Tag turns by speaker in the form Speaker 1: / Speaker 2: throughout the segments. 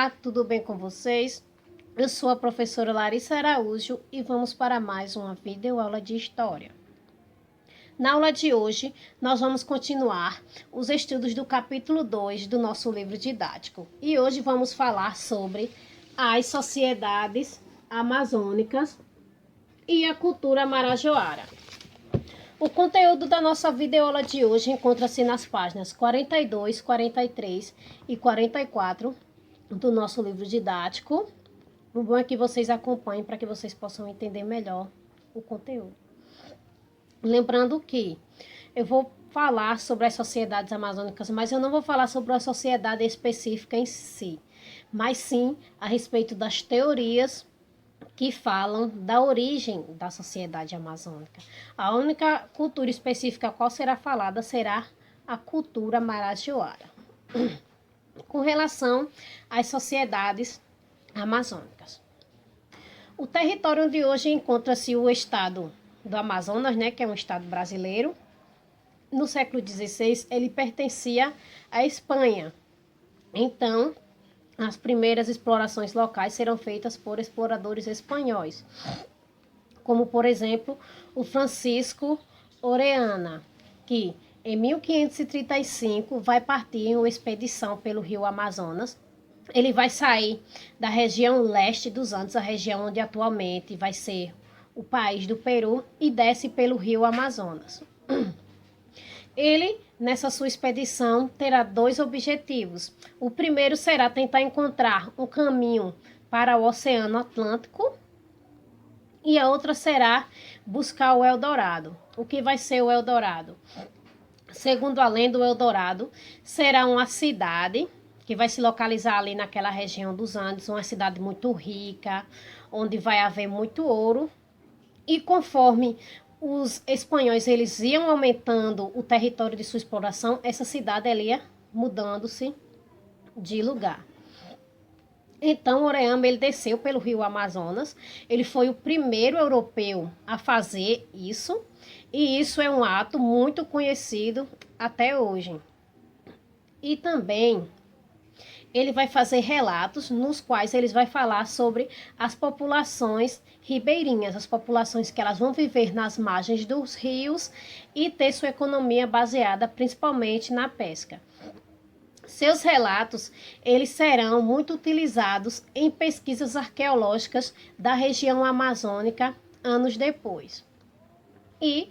Speaker 1: Olá, tudo bem com vocês? Eu sou a professora Larissa Araújo e vamos para mais uma videoaula de História. Na aula de hoje, nós vamos continuar os estudos do capítulo 2 do nosso livro didático. E hoje vamos falar sobre as sociedades amazônicas e a cultura marajoara. O conteúdo da nossa videoaula de hoje encontra-se nas páginas 42, 43 e 44 do nosso livro didático. O bom é que vocês acompanhem para que vocês possam entender melhor o conteúdo. Lembrando que eu vou falar sobre as sociedades amazônicas, mas eu não vou falar sobre a sociedade específica em si, mas sim a respeito das teorias que falam da origem da sociedade amazônica. A única cultura específica a qual será falada será a cultura marajoara. Com relação às sociedades amazônicas. O território onde hoje encontra-se o estado do Amazonas, que é um estado brasileiro, no século XVI ele pertencia à Espanha. Então, as primeiras explorações locais serão feitas por exploradores espanhóis, como, por exemplo, o Francisco Orellana, que em 1535 vai partir em uma expedição pelo rio Amazonas. Ele vai sair da região leste dos Andes, a região onde atualmente vai ser o país do Peru, e desce pelo rio Amazonas. Ele, nessa sua expedição, terá dois objetivos. O primeiro será tentar encontrar um caminho para o Oceano Atlântico e a outra será buscar o Eldorado. O que vai ser o Eldorado? Segundo a lenda, o Eldorado será uma cidade que vai se localizar ali naquela região dos Andes, uma cidade muito rica, onde vai haver muito ouro. E conforme os espanhóis eles iam aumentando o território de sua exploração, essa cidade ela ia mudando-se de lugar. Então, Orellana ele desceu pelo rio Amazonas, ele foi o primeiro europeu a fazer isso, e isso é um ato muito conhecido até hoje. E também ele vai fazer relatos nos quais ele vai falar sobre as populações ribeirinhas, as populações que elas vão viver nas margens dos rios e ter sua economia baseada principalmente na pesca. Seus relatos, eles serão muito utilizados em pesquisas arqueológicas da região amazônica anos depois. E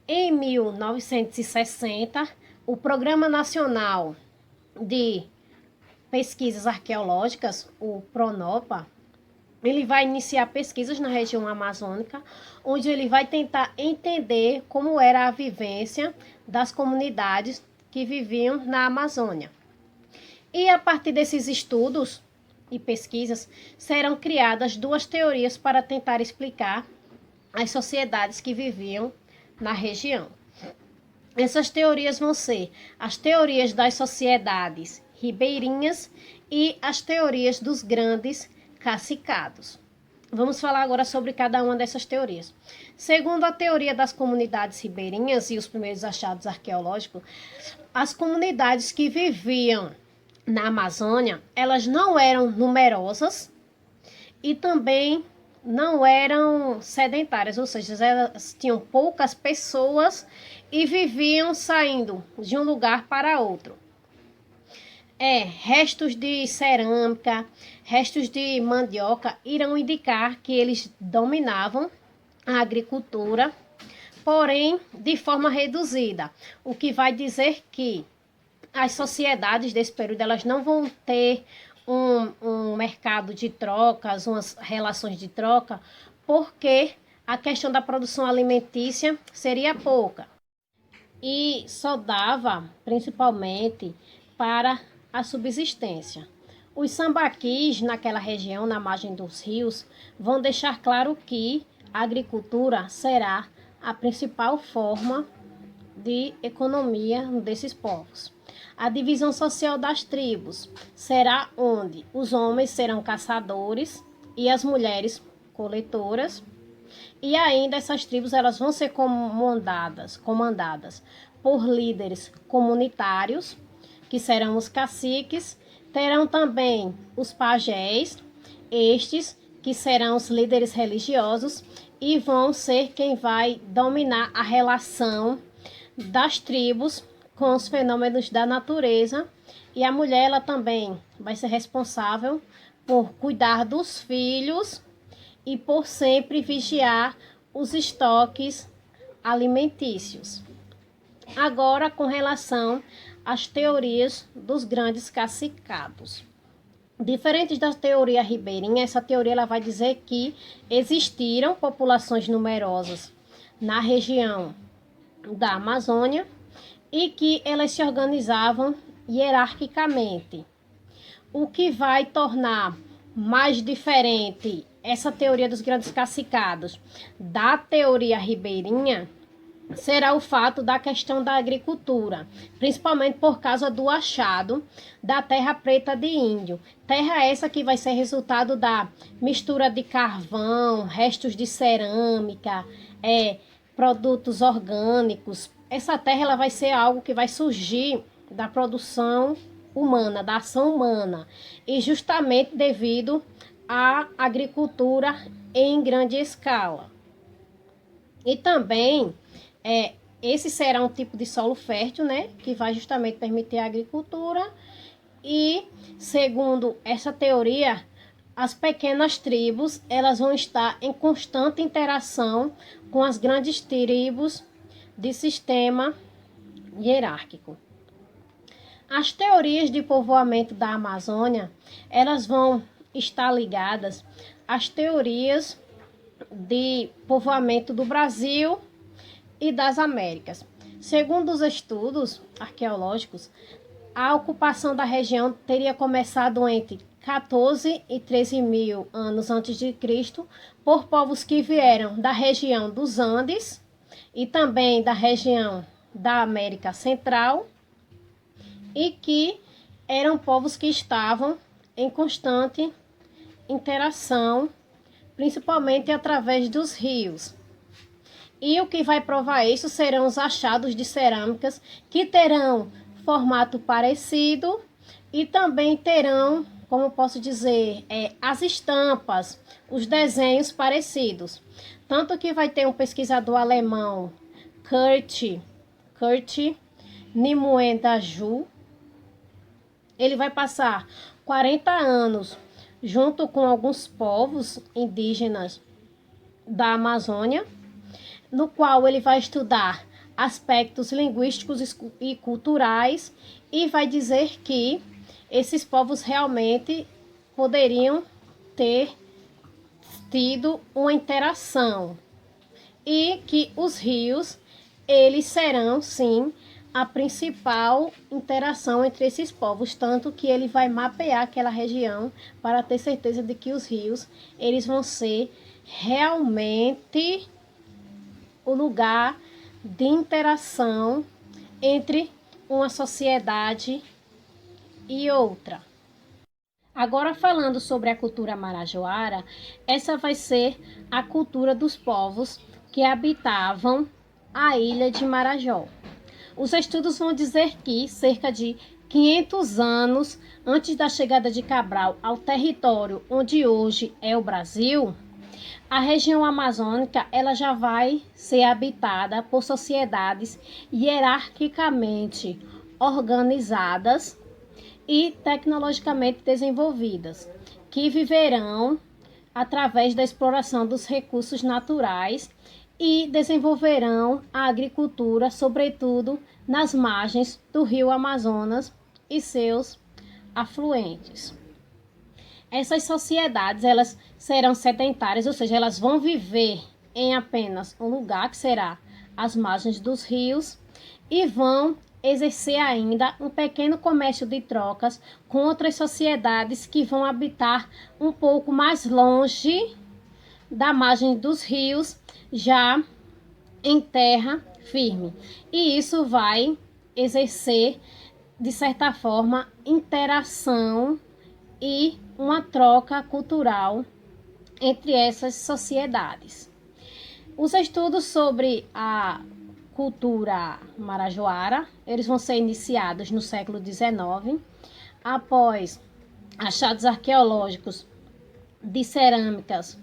Speaker 1: em 1960, o Programa Nacional de Pesquisas Arqueológicas, o PRONOPA, ele vai iniciar pesquisas na região amazônica, onde ele vai tentar entender como era a vivência das comunidades que viviam na Amazônia. E a partir desses estudos e pesquisas, serão criadas duas teorias para tentar explicar as sociedades que viviam na região. Essas teorias vão ser as teorias das sociedades ribeirinhas e as teorias dos grandes cacicados. Vamos falar agora sobre cada uma dessas teorias. Segundo a teoria das comunidades ribeirinhas e os primeiros achados arqueológicos, as comunidades que viviam na Amazônia, elas não eram numerosas e também não eram sedentárias, ou seja, elas tinham poucas pessoas e viviam saindo de um lugar para outro. Restos de cerâmica, restos de mandioca irão indicar que eles dominavam a agricultura, porém de forma reduzida, o que vai dizer que as sociedades desse período elas não vão ter um mercado de trocas, umas relações de troca, porque a questão da produção alimentícia seria pouca e só dava principalmente para a subsistência. Os sambaquis naquela região, na margem dos rios, vão deixar claro que a agricultura será a principal forma de economia desses povos. A divisão social das tribos será onde os homens serão caçadores e as mulheres coletoras. E ainda essas tribos elas vão ser comandadas por líderes comunitários que serão os caciques, terão também os pajés, estes que serão os líderes religiosos e vão ser quem vai dominar a relação das tribos com os fenômenos da natureza. E a mulher, ela também vai ser responsável por cuidar dos filhos e por sempre vigiar os estoques alimentícios. Agora, com relação às teorias dos grandes cacicados. Diferente da teoria ribeirinha, essa teoria ela vai dizer que existiram populações numerosas na região da Amazônia e que elas se organizavam hierarquicamente. O que vai tornar mais diferente essa teoria dos grandes cacicados da teoria ribeirinha será o fato da questão da agricultura, principalmente por causa do achado da terra preta de índio. Terra essa que vai ser resultado da mistura de carvão, restos de cerâmica, produtos orgânicos. Essa terra ela vai ser algo que vai surgir da produção humana, da ação humana, e justamente devido à agricultura em grande escala. E também esse será um tipo de solo fértil, né, que vai justamente permitir a agricultura. E segundo essa teoria, as pequenas tribos elas vão estar em constante interação com as grandes tribos de sistema hierárquico. As teorias de povoamento da Amazônia, elas vão estar ligadas às teorias de povoamento do Brasil e das Américas. Segundo os estudos arqueológicos, a ocupação da região teria começado entre 14 e 13 mil anos antes de Cristo por povos que vieram da região dos Andes e também da região da América Central e que eram povos que estavam em constante interação, principalmente através dos rios. E o que vai provar isso serão os achados de cerâmicas que terão formato parecido e também terão, como posso dizer, as estampas, os desenhos parecidos. Tanto que vai ter um pesquisador alemão, Kurt Nimuendaju. Ele vai passar 40 anos junto com alguns povos indígenas da Amazônia, no qual ele vai estudar aspectos linguísticos e culturais e vai dizer que esses povos realmente poderiam ter tido uma interação e que os rios, eles serão, sim, a principal interação entre esses povos, tanto que ele vai mapear aquela região para ter certeza de que os rios, eles vão ser realmente o lugar de interação entre uma sociedade e outra. Agora falando sobre a cultura marajoara, essa vai ser a cultura dos povos que habitavam a ilha de Marajó. Os estudos vão dizer que cerca de 500 anos antes da chegada de Cabral ao território onde hoje é o Brasil, a região amazônica ela já vai ser habitada por sociedades hierarquicamente organizadas e tecnologicamente desenvolvidas, que viverão através da exploração dos recursos naturais e desenvolverão a agricultura, sobretudo nas margens do rio Amazonas e seus afluentes. Essas sociedades, elas serão sedentárias, ou seja, elas vão viver em apenas um lugar, que será as margens dos rios, e vão exercer ainda um pequeno comércio de trocas com outras sociedades que vão habitar um pouco mais longe da margem dos rios, já em terra firme. E isso vai exercer, de certa forma, interação e uma troca cultural entre essas sociedades. Os estudos sobre a cultura marajoara. Eles vão ser iniciados no século XIX, após achados arqueológicos de cerâmicas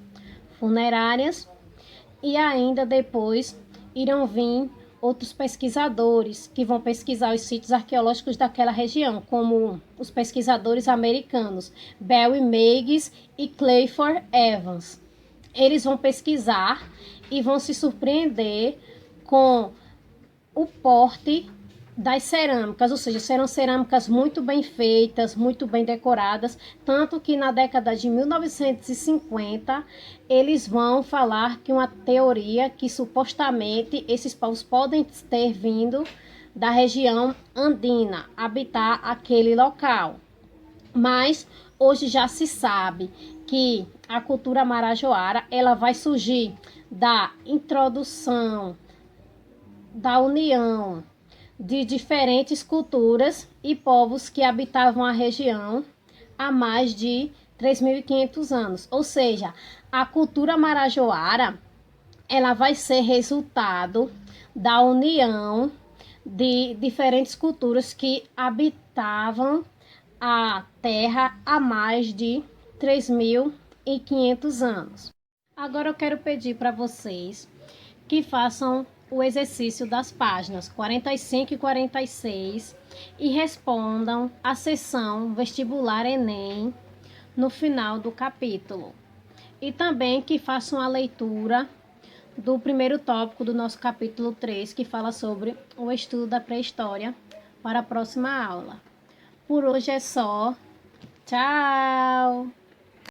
Speaker 1: funerárias, e ainda depois irão vir outros pesquisadores que vão pesquisar os sítios arqueológicos daquela região, como os pesquisadores americanos Barry Meigs e Clifford Evans. Eles vão pesquisar e vão se surpreender com o porte das cerâmicas, ou seja, serão cerâmicas muito bem feitas, muito bem decoradas, tanto que na década de 1950 eles vão falar que uma teoria que supostamente esses povos podem ter vindo da região andina, habitar aquele local. Mas hoje já se sabe que a cultura marajoara ela vai surgir da introdução, da união de diferentes culturas e povos que habitavam a região há mais de 3.500 anos. Ou seja, a cultura marajoara ela vai ser resultado da união de diferentes culturas que habitavam a terra há mais de 3.500 anos. Agora eu quero pedir para vocês que façam o exercício das páginas 45 e 46 e respondam a sessão vestibular Enem no final do capítulo. E também que façam a leitura do primeiro tópico do nosso capítulo 3, que fala sobre o estudo da pré-história, para a próxima aula. Por hoje é só. Tchau!